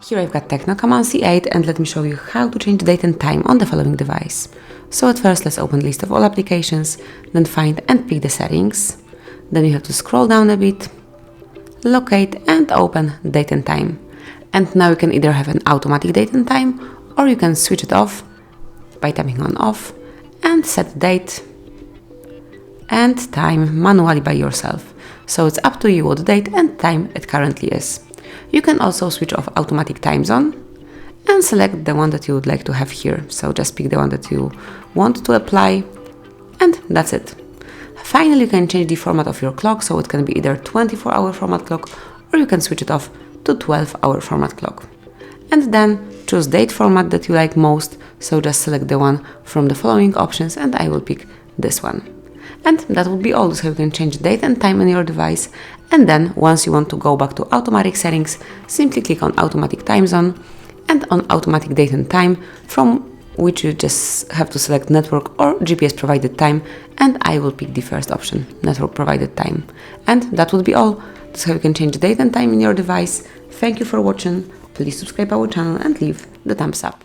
Here I've got Tecno Camon C8 and let me show you how to change date and time on the following device. So at first let's open list of all applications, then find and pick the settings. Then you have to scroll down a bit, locate and open date and time. And now you can either have an automatic date and time or you can switch it off by tapping on off and set date and time manually by yourself. So it's up to you what date and time it currently is. You can also switch off automatic time zone and select the one that you would like to have here. So just pick the one that you want to apply and that's it. Finally, you can change the format of your clock, so it can be either 24-hour format clock or you can switch it off to 12-hour format clock. And then choose date format that you like most, so just select the one from the following options and I will pick this one. And that would be all. So you can change date and time on your device, and then once you want to go back to automatic settings, simply click on automatic time zone and on automatic date and time, from which you just have to select network or GPS provided time, and I will pick the first option, network provided time. And that would be all. That's how you can change date and time in your device. Thank you for watching. Please subscribe our channel and leave the thumbs up.